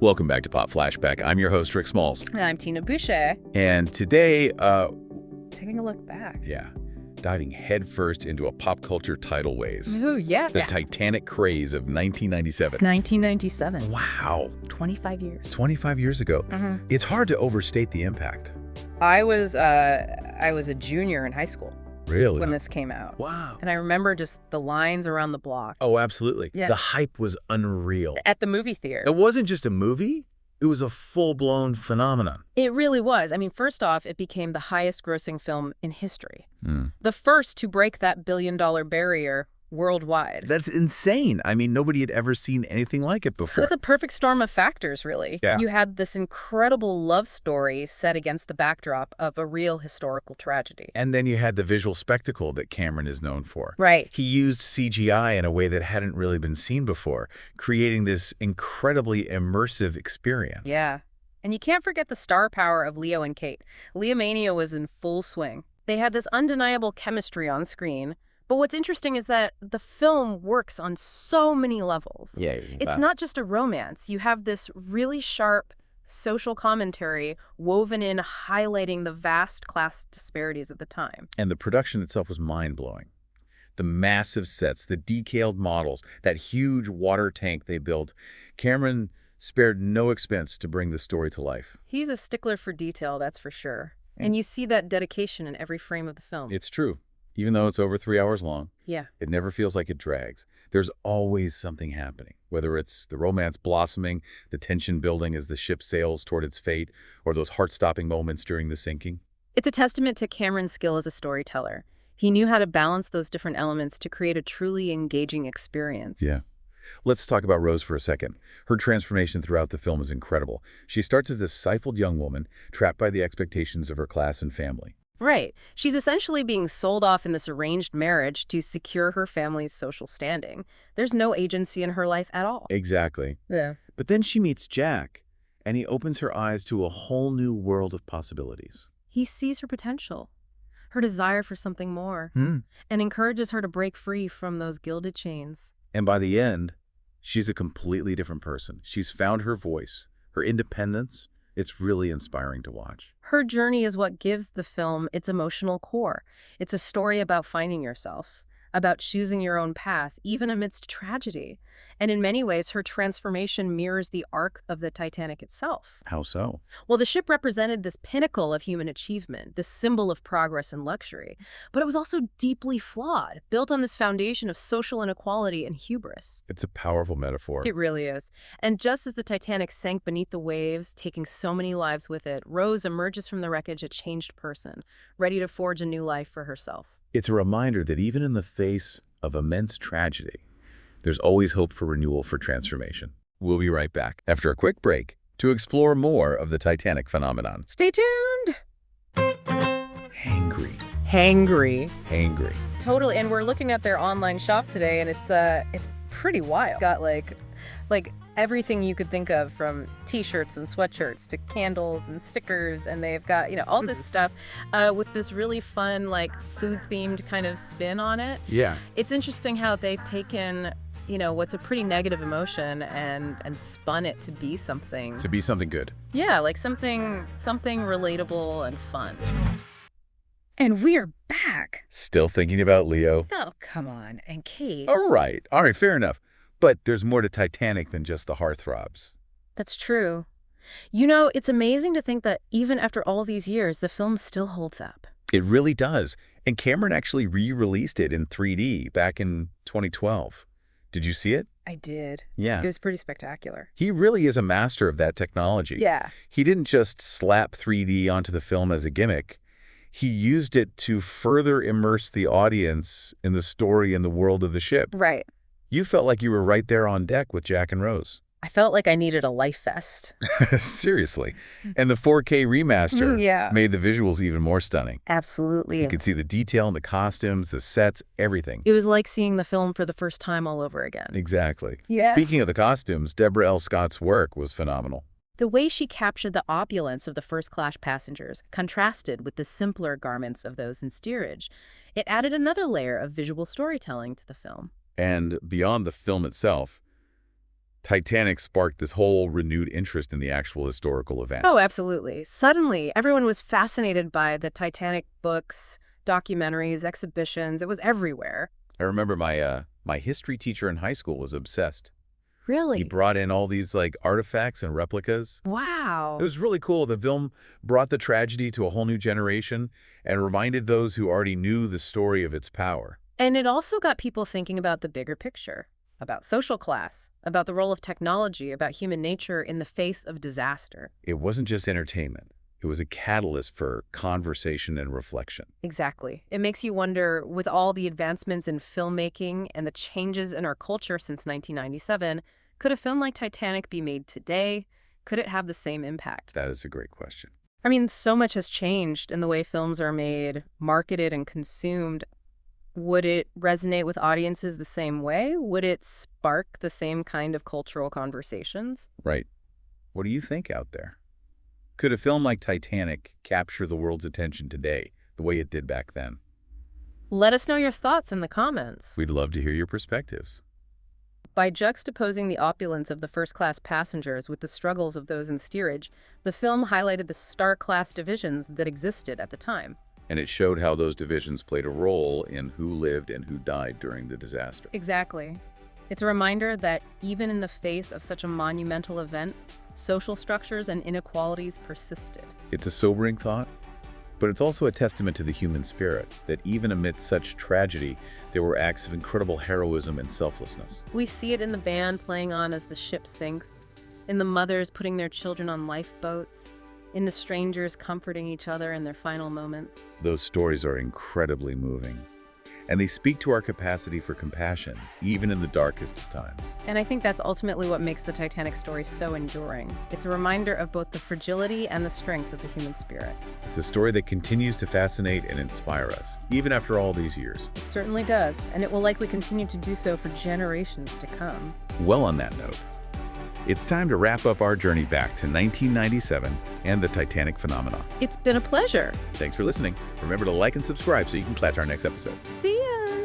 Welcome back to Pop Flashback. I'm your host, Rick Smalls. And I'm Tina Boucher. And today, Taking a look back. diving headfirst into a pop culture tidal wave. Ooh, yeah. The Titanic craze of 1997. 1997. Wow. 25 years. 25 years ago. It's hard to overstate the impact. I was a junior in high school Really? when this came out. Wow. And I remember just the lines around the block. Oh, absolutely. Yeah. The hype was unreal. At the movie theater. It wasn't just a movie. It was a full-blown phenomenon. It really was. I mean, first off, it became the highest grossing film in history. The first to break that billion-dollar barrier worldwide. That's insane. I mean, nobody had ever seen anything like it It before. was a perfect storm of factors, really. Yeah. You had this incredible love story set against the backdrop of a real historical tragedy. And then you had the visual spectacle that Cameron is known for. Right. He used CGI in a way that hadn't really been seen before, creating this incredibly immersive experience. Yeah. And you can't forget the star power of Leo and Kate. Leomania was in full swing. They had this undeniable chemistry on screen. But what's interesting is that the film works on so many levels. Yeah. It's not just a romance. You have this really sharp social commentary woven in, highlighting the vast class disparities of the time. And the production itself was mind-blowing. The massive sets, the detailed models, that huge water tank they built. Cameron spared no expense to bring the story to life. He's a stickler for detail, that's for sure. And you see that dedication in every frame of the film. It's true. Even though it's over 3 hours long, Yeah. it never feels like it drags. There's always something happening, whether it's the romance blossoming, the tension building as the ship sails toward its fate, or those heart-stopping moments during the sinking. It's a testament to Cameron's skill as a storyteller. He knew how to balance those different elements to create a truly engaging experience. Yeah. Let's talk about Rose for a second. Her transformation throughout the film is incredible. She starts as this stifled young woman, trapped by the expectations of her class and family. Right. She's essentially being sold off in this arranged marriage to secure her family's social standing. There's no agency in her life at all. Exactly. Yeah. But then she meets Jack, and he opens her eyes to a whole new world of possibilities. He sees her potential, her desire for something more, and encourages her to break free from those gilded chains. And by the end, she's a completely different person. She's found her voice, her independence. It's really inspiring to watch. Her journey is what gives the film its emotional core. It's a story about finding yourself, about choosing your own path, even amidst tragedy. And in many ways, her transformation mirrors the arc of the Titanic itself. How so? Well, the ship represented this pinnacle of human achievement, this symbol of progress and luxury. But it was also deeply flawed, built on this foundation of social inequality and hubris. It's a powerful metaphor. It really is. And just as the Titanic sank beneath the waves, taking so many lives with it, Rose emerges from the wreckage a changed person, ready to forge a new life for herself. It's a reminder that even in the face of immense tragedy, there's always hope for renewal, for transformation. We'll be right back after a quick break to explore more of the Titanic phenomenon. Stay tuned! Hangry. Hangry. Totally. And we're looking at their online shop today, and it's pretty wild. Got like everything you could think of, from t-shirts and sweatshirts to candles and stickers, and they've got, all this stuff with this really fun, like, food-themed kind of spin on it. Yeah. It's interesting how they've taken, what's a pretty negative emotion and spun it to be something. To be something good. Yeah, like something relatable and fun. And we're back. Still thinking about Leo? Oh, come on. And Kate. All right, fair enough. But there's more to Titanic than just the heartthrobs. That's true. It's amazing to think that even after all these years, the film still holds up. It really does. And Cameron actually re-released it in 3D back in 2012. Did you see it? I did. Yeah. It was pretty spectacular. He really is a master of that technology. Yeah. He didn't just slap 3D onto the film as a gimmick. He used it to further immerse the audience in the story and the world of the ship. Right. You felt like you were right there on deck with Jack and Rose. I felt like I needed a life vest. Seriously. And the 4K remaster made the visuals even more stunning. Absolutely. You could see the detail in the costumes, the sets, everything. It was like seeing the film for the first time all over again. Exactly. Yeah. Speaking of the costumes, Deborah L. Scott's work was phenomenal. The way she captured the opulence of the first-class passengers contrasted with the simpler garments of those in steerage. It added another layer of visual storytelling to the film. And beyond the film itself, Titanic sparked this whole renewed interest in the actual historical event. Oh, absolutely. Suddenly, everyone was fascinated by the Titanic books, documentaries, exhibitions. It was everywhere. I remember my history teacher in high school was obsessed. Really? He brought in all these artifacts and replicas. Wow. It was really cool. The film brought the tragedy to a whole new generation and reminded those who already knew the story of its power. And it also got people thinking about the bigger picture, about social class, about the role of technology, about human nature in the face of disaster. It wasn't just entertainment. It was a catalyst for conversation and reflection. Exactly. It makes you wonder, with all the advancements in filmmaking and the changes in our culture since 1997, could a film like Titanic be made today? Could it have the same impact? That is a great question. I mean, so much has changed in the way films are made, marketed, and consumed. Would it resonate with audiences the same way? Would it spark the same kind of cultural conversations? Right. What do you think out there? Could a film like Titanic capture the world's attention today the way it did back then? Let us know your thoughts in the comments. We'd love to hear your perspectives. By juxtaposing the opulence of the first-class passengers with the struggles of those in steerage, the film highlighted the stark class divisions that existed at the time. And it showed how those divisions played a role in who lived and who died during the disaster. Exactly. It's a reminder that even in the face of such a monumental event, social structures and inequalities persisted. It's a sobering thought, but it's also a testament to the human spirit, that even amidst such tragedy, there were acts of incredible heroism and selflessness. We see it in the band playing on as the ship sinks, in the mothers putting their children on lifeboats, in the strangers comforting each other in their final moments. Those stories are incredibly moving, and they speak to our capacity for compassion, even in the darkest of times. And I think that's ultimately what makes the Titanic story so enduring. It's a reminder of both the fragility and the strength of the human spirit. It's a story that continues to fascinate and inspire us, even after all these years. It certainly does, and it will likely continue to do so for generations to come. Well, on that note, it's time to wrap up our journey back to 1997 and the Titanic phenomenon. It's been a pleasure. Thanks for listening. Remember to like and subscribe so you can catch our next episode. See ya!